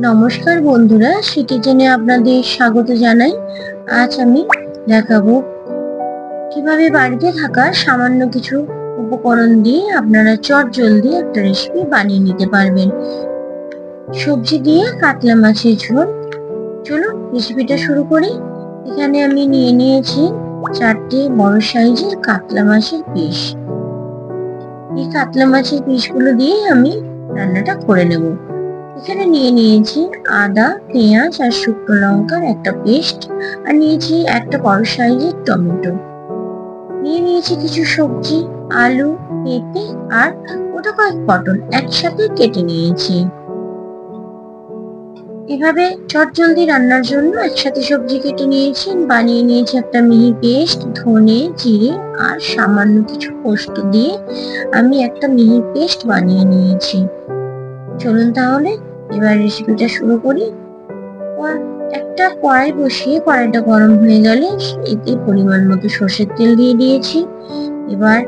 নমস্কার বন্ধুরা, সিটিজেনে আপনাদের স্বাগত জানাই। আজ আমি দেখাবো কিভাবে বাড়িতে থাকা সামান্য কিছু উপকরণ দিয়ে আপনারা চটজলদি একটা রেসিপি বানিয়ে নিতে পারবেন। সবজি দিয়ে কাতলা মাছের ঝোল। চলুন রেসিপিটা শুরু করি। এখানে আমি নিয়ে নিয়েছি 4টে বড় সাইজের কাতলা মাছের পিস। এই কাতলা মাছের পিসগুলো দিয়ে আমি রান্নাটা করে নেব। এখানে নিয়ে নিয়েছি আদা, পেঁয়াজ আর শুকনো লঙ্কার একটা পেস্ট, আর নিয়েছি একটা বড় সাইজের টমেটো। নিয়ে নিয়েছি কিছু সবজি, আলু, পেঁপে আর ওটা কয়েক পটল একসাথে কেটে নিয়েছি। এভাবে চটজলদি রান্নার জন্য একসাথে সবজি কেটে নিয়েছি। বানিয়ে নিয়েছি একটা মিহি পেস্ট। ধনে, জিরে আর সামান্য কিছু পোস্ত দিয়ে আমি একটা মিহি পেস্ট বানিয়ে নিয়েছি। চলুন তাহলে এবার রেসিপিটা শুরু করি। একটা কড়াই বসিয়ে কড়াইটা গরম হয়ে গেলে এতে পরিমাণ মতো সর্ষের তেল দিয়ে দিয়েছি। এবার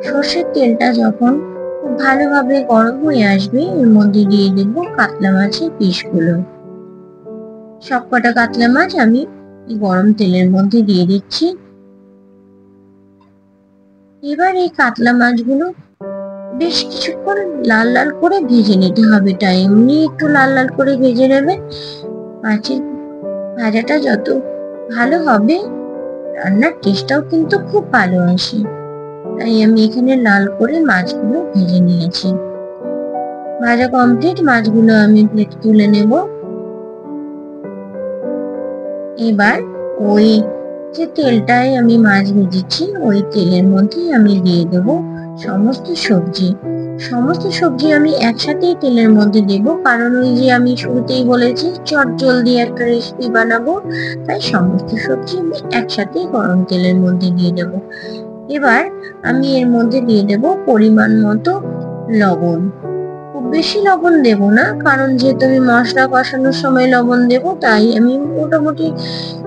সর্ষের তেলটা যখন খুব ভালোভাবে গরম হয়ে আসবে এর মধ্যে দিয়ে দেব কাতলা মাছের পিসগুলো। সবকটা কাতলা মাছ আমি এই গরম তেলের মধ্যে দিয়ে দিচ্ছি। এবার এই কাতলা মাছগুলো বেশ কিছুক্ষণ লাল লাল করে ভেজে নিতে হবে। তাই এমনি একটু লাল লাল করে ভেজে নেবেন। মাছের ভাজাটা যত ভালো হবে রান্নার টেস্টটাও কিন্তু খুব ভালো আসে। তাই আমি এখানে লাল করে মাছগুলো ভেজে নিয়েছি। ভাজা কমপ্লিট, মাছগুলো আমি প্লেটে তুলে নেব। এবার ওই যে তেলটায় আমি মাছ ভেজেছি ওই তেলের মধ্যে আমি দিয়ে দেব সমস্ত সবজি। সমস্ত সবজি আমি একসাথেই তেলের মধ্যে দেব, কারণ ওই যে আমি শুরুতেই বলেছি চটজলদি একটা রেসিপি বানাবো, তাই সমস্ত সবজি আমি একসাথেই গরম তেলের মধ্যে দিয়ে দেব। এবার আমি এর মধ্যে দিয়ে দেব পরিমাণ মতো লবণ। খুব বেশি লবণ দেব না, কারণ যেহেতু আমি মশলা কষানোর সময় লবণ দেব, তাই আমি মোটামুটি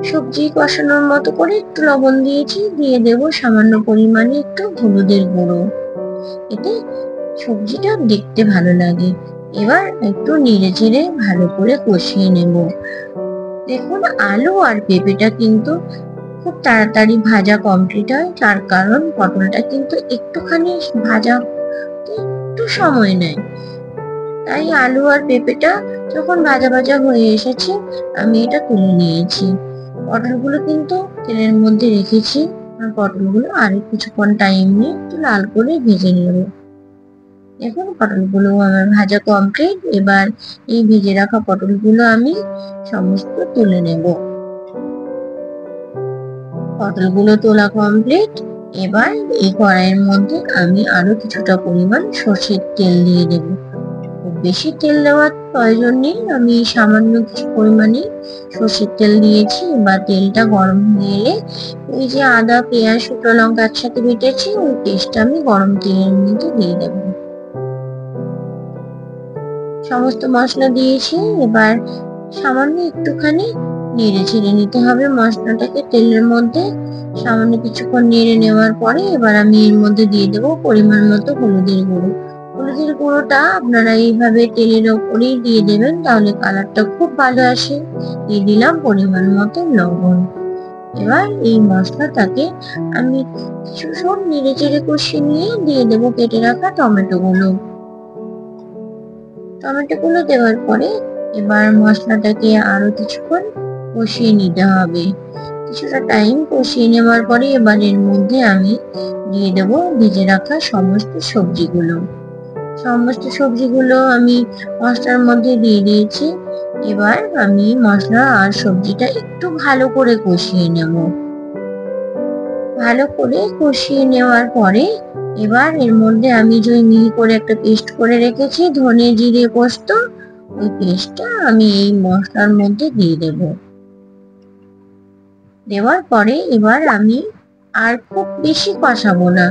সবজি কষানোর মতো করে একটু লবণ দিয়েছি। দিয়ে দেব সামান্য পরিমাণে একটু হলুদের গুঁড়ো, এতে সবজিটা দেখতে ভালো লাগে। এবার একটু নেড়ে চেড়ে ভালো করে কষিয়ে নেব। দেখুন আলু আর পেঁপেটা কিন্তু খুব তাড়াতাড়ি ভাজা কমপ্লিট হয়, তার কারণ পটলটা কিন্তু একটুখানি ভাজা একটু সময় নেয়। তাই আলু আর পেঁপেটা যখন ভাজা ভাজা হয়ে এসেছে আমি এটা তুলে নিয়েছি। পটলগুলো কিন্তু তেলের মধ্যে রেখেছি, আর পটলগুলো আরো কিছুক্ষণ টাইম নিয়ে একটু লাল করে ভেজে নেব। দেখুন পটলগুলো আমার ভাজা কমপ্লিট। এবার এই ভেজে রাখা পটলগুলো আমি সমস্ত তুলে নেব। পটলগুলো তোলা কমপ্লিট। এবার এই কড়াইয়ের মধ্যে আমি আরো কিছুটা পরিমাণ সর্ষের তেল দিয়ে দেব। খুব বেশি তেল দেওয়ার প্রয়োজন নেই, আমি সামান্য কিছু পরিমাণে সর্ষের তেল দিয়েছি। এবার তেলটা গরম হয়ে এলে ওই যে আদা, পেঁয়াজ, শুকনো লঙ্কা একসাথে বেটেছি ওই পেস্টটা আমি গরম তেলের মধ্যে দিয়ে দেব। সমস্ত মশলা দিয়েছি। এবার সামান্য একটুখানি নেড়ে চেড়ে নিতে হবে মশলাটাকে তেলের মধ্যে। সামান্য কিছুক্ষণ নেড়ে নেওয়ার পরে এবার আমি এর মধ্যে দিয়ে দেবো পরিমাণ মতো হলুদের গুঁড়ো। হলুদের গুঁড়োটা আপনারা এইভাবে তেলের ওপরেই দিয়ে দেবেন, তাহলে কালারটা খুব ভালো আসে। দিয়ে দিলাম পরিমাণ মতো লবণ। এবার এই মশলাটাকে আমি কিছুক্ষণ নেড়ে চেড়ে কষিয়ে নিয়ে দিয়ে দেবো কেটে রাখা টমেটো গুলো। টমেটো গুলো দেওয়ার পরে এবার মশলাটাকে আরো কিছুক্ষণ কষিয়ে নিতে হবে। কিছুটা টাইম কষিয়ে নেওয়ার পরে এবার এর মধ্যে আমি দিয়ে দেব ভেজে রাখা সমস্ত সবজিগুলো। সমস্ত সবজিগুলো আমি মশলার মধ্যে দিয়ে দিয়েছি। এবার আমি মশলা আর সবজিটা একটু ভালো করে কষিয়ে নেব। ভালো করে কষিয়ে নেওয়ার পরে এবার এর মধ্যে আমি যে মিহি করে একটা পেস্ট করে রেখেছি ধনে, জিরে, পোস্ত, ওই পেস্টটা আমি এই মশলার মধ্যে দিয়ে দেব। দেওয়ার পরে এবার আমি আর খুব বেশি কষাবো না,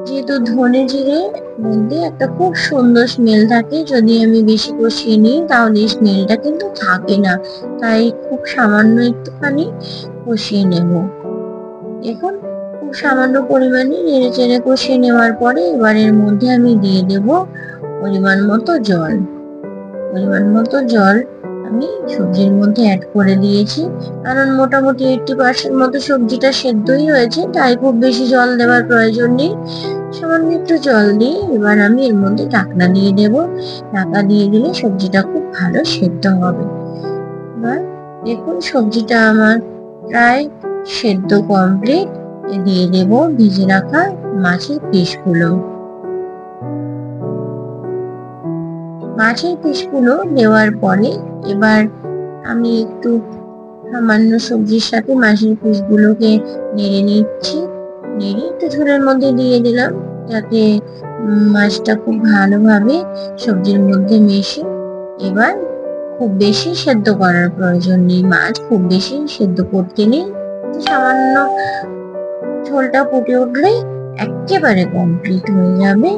যেহেতু ধনে জিরে মধ্যে একটা খুব সুন্দর স্মেল থাকে। যদি আমি বেশি কষিয়ে নিই তাহলে স্মেলটা কিন্তু থাকে না, তাই খুব সামান্য একটুখানি কষিয়ে নেব। দেখুন খুব সামান্য পরিমাণে নেড়ে চেড়ে কষিয়ে নেওয়ার পরে এবার এর মধ্যে আমি দিয়ে দেব পরিমাণ মতো জল। পরিমাণ মতো জল আমি সবজির মধ্যে অ্যাড করে দিয়েছি, কারণ মোটামুটি 80% মতো সবজিটা সেদ্ধই হয়েছে, তাই খুব বেশি জল দেওয়ার প্রয়োজন নেই। সামান্য একটু জল দিয়ে এবার আমি এর মধ্যে ঢাকনা দিয়ে দেব। ঢাকা দিয়ে দিলে সবজিটা খুব ভালো সেদ্ধ হবে। এবার দেখুন সবজিটা আমার প্রায় সেদ্ধ কমপ্লিট। দিয়ে দেব ভিজে রাখা মাছের পিসগুলো। মাছের পিসগুলো দেওয়ার পরে এবার আমি একটু সামান্য সবজির সাথে মাছের পিসগুলোকে নেড়ে নিচ্ছি। নেড়ে একটু ঝোলের মধ্যে দিয়ে দিলাম, যাতে মাছটা খুব ভালোভাবে সবজির মধ্যে মেশে। এবার খুব বেশি সেদ্ধ করার প্রয়োজন নেই, মাছ খুব বেশি সেদ্ধ করতে নেই। সামান্য ঝোলটা ফুটে উঠলে একেবারে কমপ্লিট হয়ে যাবে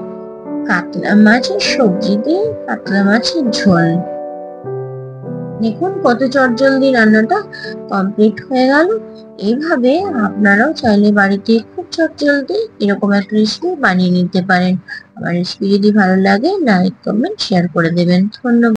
কাতলা মাছের সবজি দিয়ে কাতলা মাছের ঝোল। দেখুন কত চটজলদি রান্নাটা কমপ্লিট হয়ে গেল। এইভাবে আপনারাও চাইলে বাড়িতে খুব চটজলদি এরকম একটা রেসিপি বানিয়ে নিতে পারেন। আমার রেসিপি যদি ভালো লাগে লাইক কমেন্ট শেয়ার করে দেবেন। ধন্যবাদ।